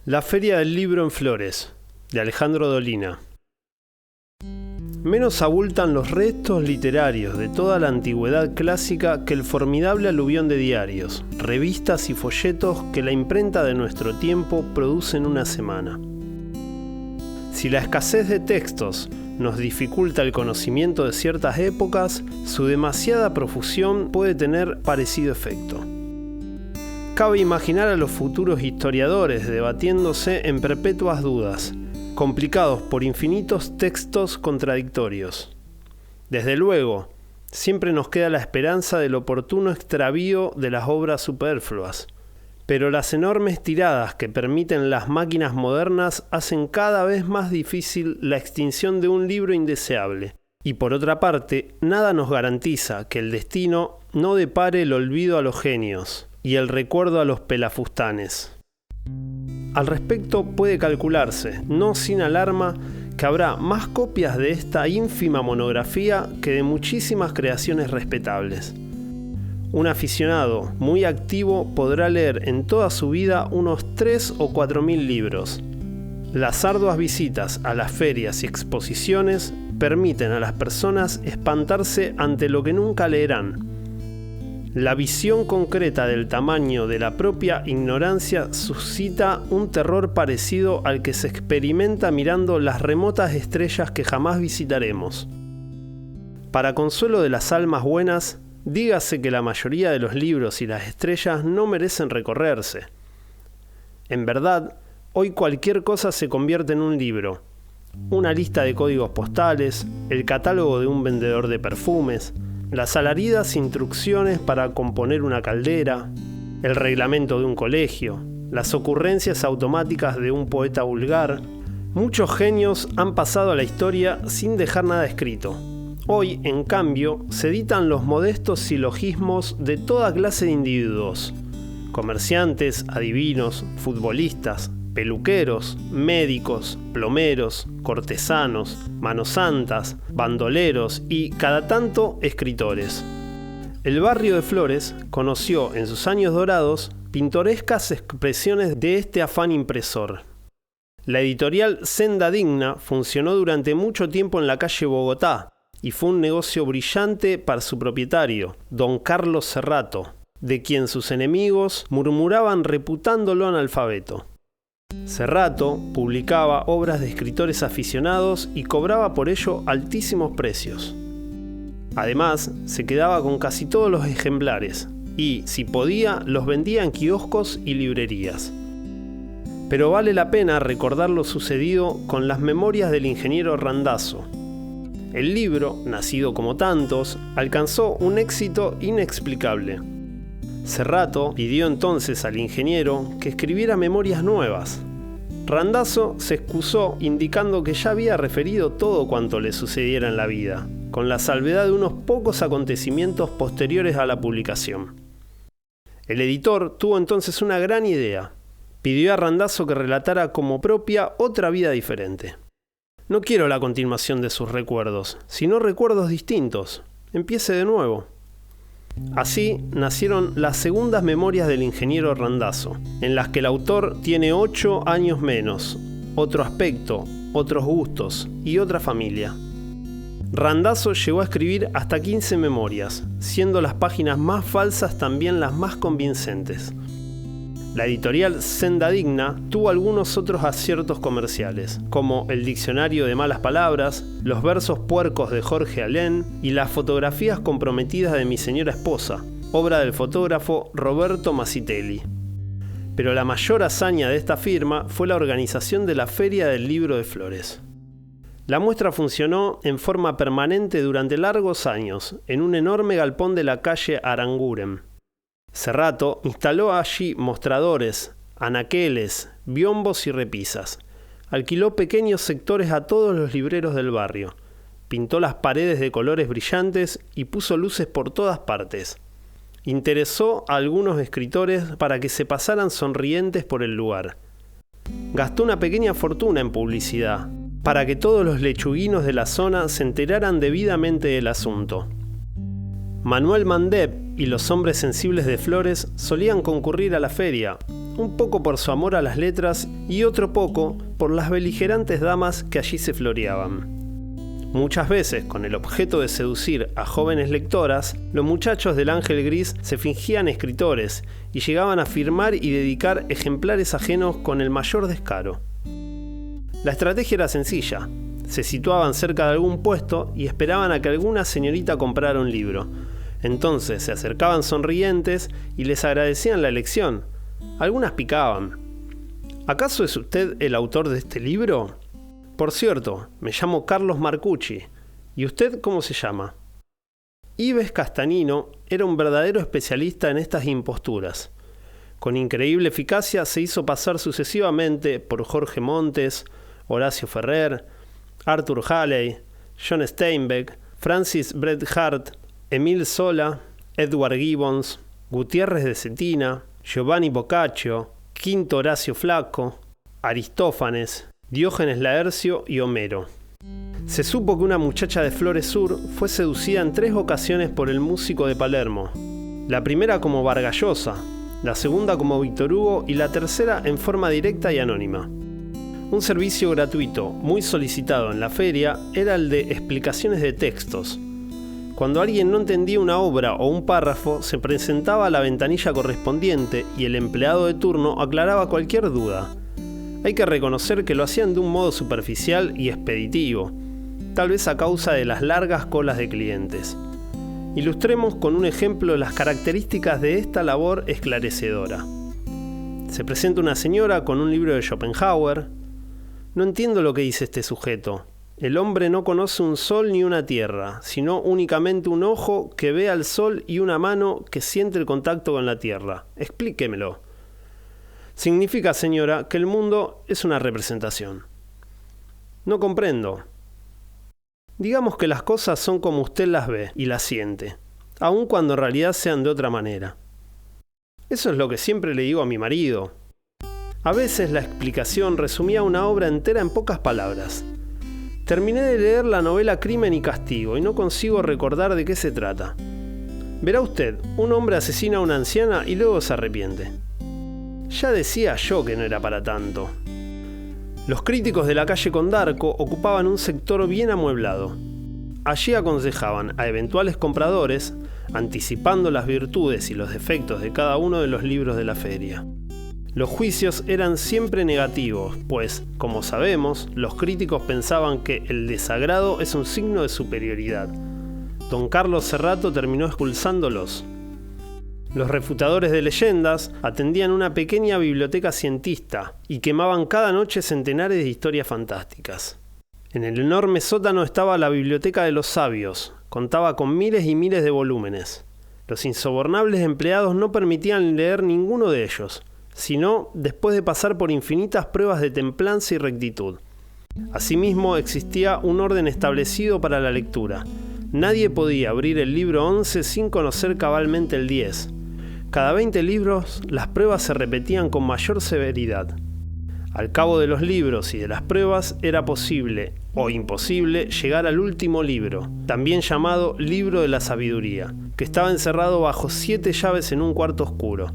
La Feria del Libro en Flores, de Alejandro Dolina. Menos abultan los restos literarios de toda la antigüedad clásica que el formidable aluvión de diarios, revistas y folletos que la imprenta de nuestro tiempo produce en una semana. Si la escasez de textos nos dificulta el conocimiento de ciertas épocas, su demasiada profusión puede tener parecido efecto. Cabe imaginar a los futuros historiadores debatiéndose en perpetuas dudas, complicados por infinitos textos contradictorios. Desde luego, siempre nos queda la esperanza del oportuno extravío de las obras superfluas, pero las enormes tiradas que permiten las máquinas modernas hacen cada vez más difícil la extinción de un libro indeseable. Y por otra parte, nada nos garantiza que el destino no depare el olvido a los genios y el recuerdo a los pelafustanes. Al respecto puede calcularse, no sin alarma, que habrá más copias de esta ínfima monografía que de muchísimas creaciones respetables. Un aficionado muy activo podrá leer en toda su vida unos 3 o 4 mil libros. Las arduas visitas a las ferias y exposiciones permiten a las personas espantarse ante lo que nunca leerán. La visión concreta del tamaño de la propia ignorancia suscita un terror parecido al que se experimenta mirando las remotas estrellas que jamás visitaremos. Para consuelo de las almas buenas, dígase que la mayoría de los libros y las estrellas no merecen recorrerse. En verdad, hoy cualquier cosa se convierte en un libro. Una lista de códigos postales, el catálogo de un vendedor de perfumes, las alaridas instrucciones para componer una caldera, el reglamento de un colegio, las ocurrencias automáticas de un poeta vulgar. Muchos genios han pasado a la historia sin dejar nada escrito. Hoy, en cambio, se editan los modestos silogismos de toda clase de individuos: comerciantes, adivinos, futbolistas, peluqueros, médicos, plomeros, cortesanos, manosantas, bandoleros y, cada tanto, escritores. El barrio de Flores conoció en sus años dorados pintorescas expresiones de este afán impresor. La editorial Senda Digna funcionó durante mucho tiempo en la calle Bogotá y fue un negocio brillante para su propietario, don Carlos Serrato, de quien sus enemigos murmuraban reputándolo analfabeto. Serrato publicaba obras de escritores aficionados y cobraba por ello altísimos precios. Además, se quedaba con casi todos los ejemplares y, si podía, los vendía en kioscos y librerías. Pero vale la pena recordar lo sucedido con las memorias del ingeniero Randazzo. El libro, nacido como tantos, alcanzó un éxito inexplicable. Serrato pidió entonces al ingeniero que escribiera memorias nuevas. Randazzo se excusó indicando que ya había referido todo cuanto le sucediera en la vida, con la salvedad de unos pocos acontecimientos posteriores a la publicación. El editor tuvo entonces una gran idea. Pidió a Randazzo que relatara como propia otra vida diferente. No quiero la continuación de sus recuerdos, sino recuerdos distintos. Empiece de nuevo. Así nacieron las segundas memorias del ingeniero Randazzo, en las que el autor tiene 8 años menos, otro aspecto, otros gustos y otra familia. Randazzo llegó a escribir hasta 15 memorias, siendo las páginas más falsas también las más convincentes. La editorial Senda Digna tuvo algunos otros aciertos comerciales, como el diccionario de malas palabras, los versos puercos de Jorge Alén y las fotografías comprometidas de mi señora esposa, obra del fotógrafo Roberto Masitelli. Pero la mayor hazaña de esta firma fue la organización de la Feria del Libro de Flores. La muestra funcionó en forma permanente durante largos años, en un enorme galpón de la calle Aranguren. Serrato instaló allí mostradores, anaqueles, biombos y repisas. Alquiló pequeños sectores a todos los libreros del barrio. Pintó las paredes de colores brillantes y puso luces por todas partes. Interesó a algunos escritores para que se pasaran sonrientes por el lugar. Gastó una pequeña fortuna en publicidad, para que todos los lechuguinos de la zona se enteraran debidamente del asunto. Manuel Mandeb y los hombres sensibles de Flores solían concurrir a la feria, un poco por su amor a las letras y otro poco por las beligerantes damas que allí se floreaban. Muchas veces, con el objeto de seducir a jóvenes lectoras, los muchachos del Ángel Gris se fingían escritores y llegaban a firmar y dedicar ejemplares ajenos con el mayor descaro. La estrategia era sencilla. Se situaban cerca de algún puesto y esperaban a que alguna señorita comprara un libro. Entonces se acercaban sonrientes y les agradecían la elección. Algunas picaban. ¿Acaso es usted el autor de este libro? Por cierto, me llamo Carlos Marcucci. ¿Y usted cómo se llama? Ives Castanino era un verdadero especialista en estas imposturas. Con increíble eficacia se hizo pasar sucesivamente por Jorge Montes, Horacio Ferrer, Arthur Halley, John Steinbeck, Francis Bret Harte, Emile Zola, Edward Gibbons, Gutiérrez de Cetina, Giovanni Boccaccio, Quinto Horacio Flacco, Aristófanes, Diógenes Laercio y Homero. Se supo que una muchacha de Flores Sur fue seducida en 3 ocasiones por el músico de Palermo. La primera como Vargas Llosa, la segunda como Víctor Hugo y la tercera en forma directa y anónima. Un servicio gratuito muy solicitado en la feria era el de explicaciones de textos. Cuando alguien no entendía una obra o un párrafo, se presentaba a la ventanilla correspondiente y el empleado de turno aclaraba cualquier duda. Hay que reconocer que lo hacían de un modo superficial y expeditivo, tal vez a causa de las largas colas de clientes. Ilustremos con un ejemplo las características de esta labor esclarecedora. Se presenta una señora con un libro de Schopenhauer. No entiendo lo que dice este sujeto. El hombre no conoce un sol ni una tierra, sino únicamente un ojo que ve al sol y una mano que siente el contacto con la tierra. Explíquemelo. Significa, señora, que el mundo es una representación. No comprendo. Digamos que las cosas son como usted las ve y las siente, aun cuando en realidad sean de otra manera. Eso es lo que siempre le digo a mi marido. A veces la explicación resumía una obra entera en pocas palabras. Terminé de leer la novela Crimen y Castigo y no consigo recordar de qué se trata. Verá usted, un hombre asesina a una anciana y luego se arrepiente. Ya decía yo que no era para tanto. Los críticos de la calle Condarco ocupaban un sector bien amueblado. Allí aconsejaban a eventuales compradores, anticipando las virtudes y los defectos de cada uno de los libros de la feria. Los juicios eran siempre negativos, pues, como sabemos, los críticos pensaban que el desagrado es un signo de superioridad. Don Carlos Serrato terminó expulsándolos. Los refutadores de leyendas atendían una pequeña biblioteca cientista y quemaban cada noche centenares de historias fantásticas. En el enorme sótano estaba la Biblioteca de los Sabios, contaba con miles y miles de volúmenes. Los insobornables empleados no permitían leer ninguno de ellos, sino después de pasar por infinitas pruebas de templanza y rectitud. Asimismo, existía un orden establecido para la lectura. Nadie podía abrir el libro 11 sin conocer cabalmente el 10. Cada 20 libros, las pruebas se repetían con mayor severidad. Al cabo de los libros y de las pruebas, era posible o imposible llegar al último libro, también llamado Libro de la Sabiduría, que estaba encerrado bajo 7 llaves en un cuarto oscuro.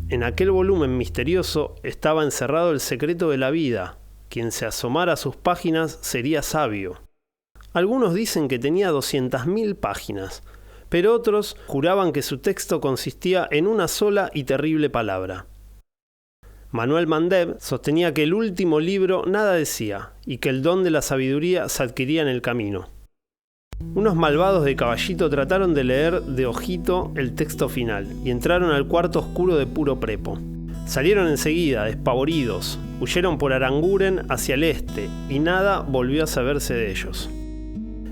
En aquel volumen misterioso estaba encerrado el secreto de la vida. Quien se asomara a sus páginas sería sabio. Algunos dicen que tenía 200.000 páginas, pero otros juraban que su texto consistía en una sola y terrible palabra. Manuel Mandev sostenía que el último libro nada decía y que el don de la sabiduría se adquiría en el camino. Unos malvados de Caballito trataron de leer de ojito el texto final y entraron al cuarto oscuro de puro prepo. Salieron enseguida, despavoridos, huyeron por Aranguren hacia el este y nada volvió a saberse de ellos.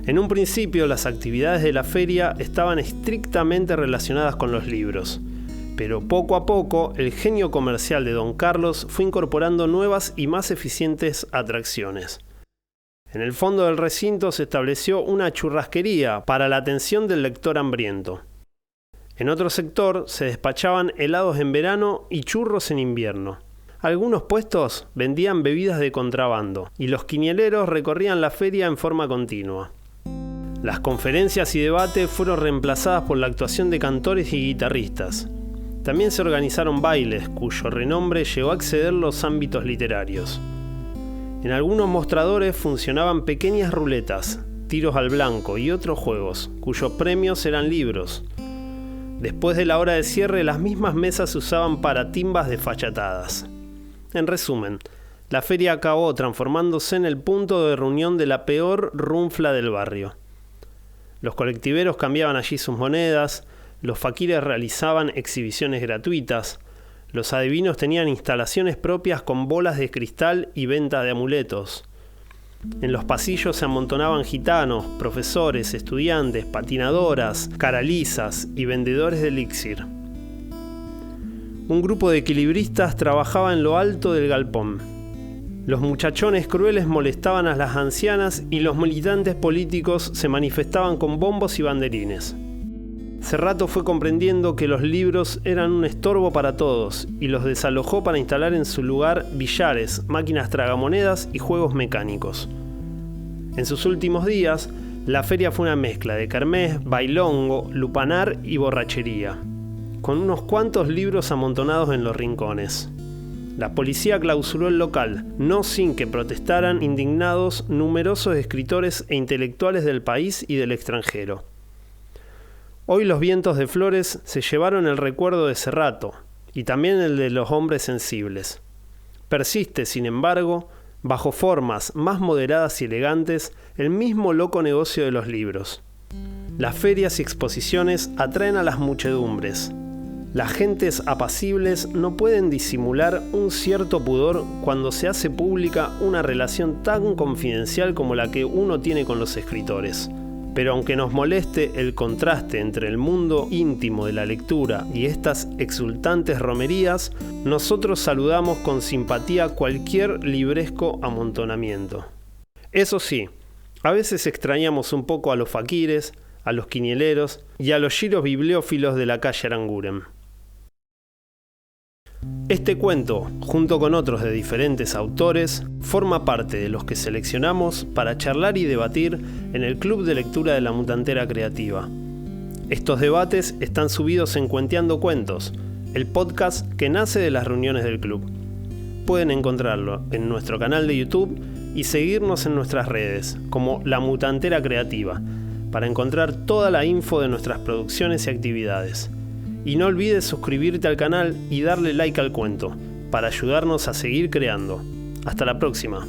En un principio las actividades de la feria estaban estrictamente relacionadas con los libros, pero poco a poco el genio comercial de Don Carlos fue incorporando nuevas y más eficientes atracciones. En el fondo del recinto se estableció una churrasquería para la atención del lector hambriento. En otro sector se despachaban helados en verano y churros en invierno. Algunos puestos vendían bebidas de contrabando y los quinieleros recorrían la feria en forma continua. Las conferencias y debates fueron reemplazadas por la actuación de cantores y guitarristas. También se organizaron bailes, cuyo renombre llegó a exceder los ámbitos literarios. En algunos mostradores funcionaban pequeñas ruletas, tiros al blanco y otros juegos, cuyos premios eran libros. Después de la hora de cierre, las mismas mesas se usaban para timbas desfachatadas. En resumen, la feria acabó transformándose en el punto de reunión de la peor runfla del barrio. Los colectiveros cambiaban allí sus monedas, los faquires realizaban exhibiciones gratuitas, los adivinos tenían instalaciones propias con bolas de cristal y venta de amuletos. En los pasillos se amontonaban gitanos, profesores, estudiantes, patinadoras, caralizas y vendedores de elixir. Un grupo de equilibristas trabajaba en lo alto del galpón. Los muchachones crueles molestaban a las ancianas y los militantes políticos se manifestaban con bombos y banderines. Cerrato fue comprendiendo que los libros eran un estorbo para todos y los desalojó para instalar en su lugar billares, máquinas tragamonedas y juegos mecánicos. En sus últimos días, la feria fue una mezcla de kermés, bailongo, lupanar y borrachería, con unos cuantos libros amontonados en los rincones. La policía clausuró el local, no sin que protestaran indignados numerosos escritores e intelectuales del país y del extranjero. Hoy los vientos de flores se llevaron el recuerdo de Cerrato, y también el de los hombres sensibles. Persiste, sin embargo, bajo formas más moderadas y elegantes, el mismo loco negocio de los libros. Las ferias y exposiciones atraen a las muchedumbres. Las gentes apacibles no pueden disimular un cierto pudor cuando se hace pública una relación tan confidencial como la que uno tiene con los escritores. Pero aunque nos moleste el contraste entre el mundo íntimo de la lectura y estas exultantes romerías, nosotros saludamos con simpatía cualquier libresco amontonamiento. Eso sí, a veces extrañamos un poco a los faquires, a los quinieleros y a los giros bibliófilos de la calle Aranguren. Este cuento, junto con otros de diferentes autores, forma parte de los que seleccionamos para charlar y debatir en el Club de Lectura de la Mutantera Creativa. Estos debates están subidos en Cuenteando Cuentos, el podcast que nace de las reuniones del club. Pueden encontrarlo en nuestro canal de YouTube y seguirnos en nuestras redes, como La Mutantera Creativa, para encontrar toda la info de nuestras producciones y actividades. Y no olvides suscribirte al canal y darle like al cuento, para ayudarnos a seguir creando. Hasta la próxima.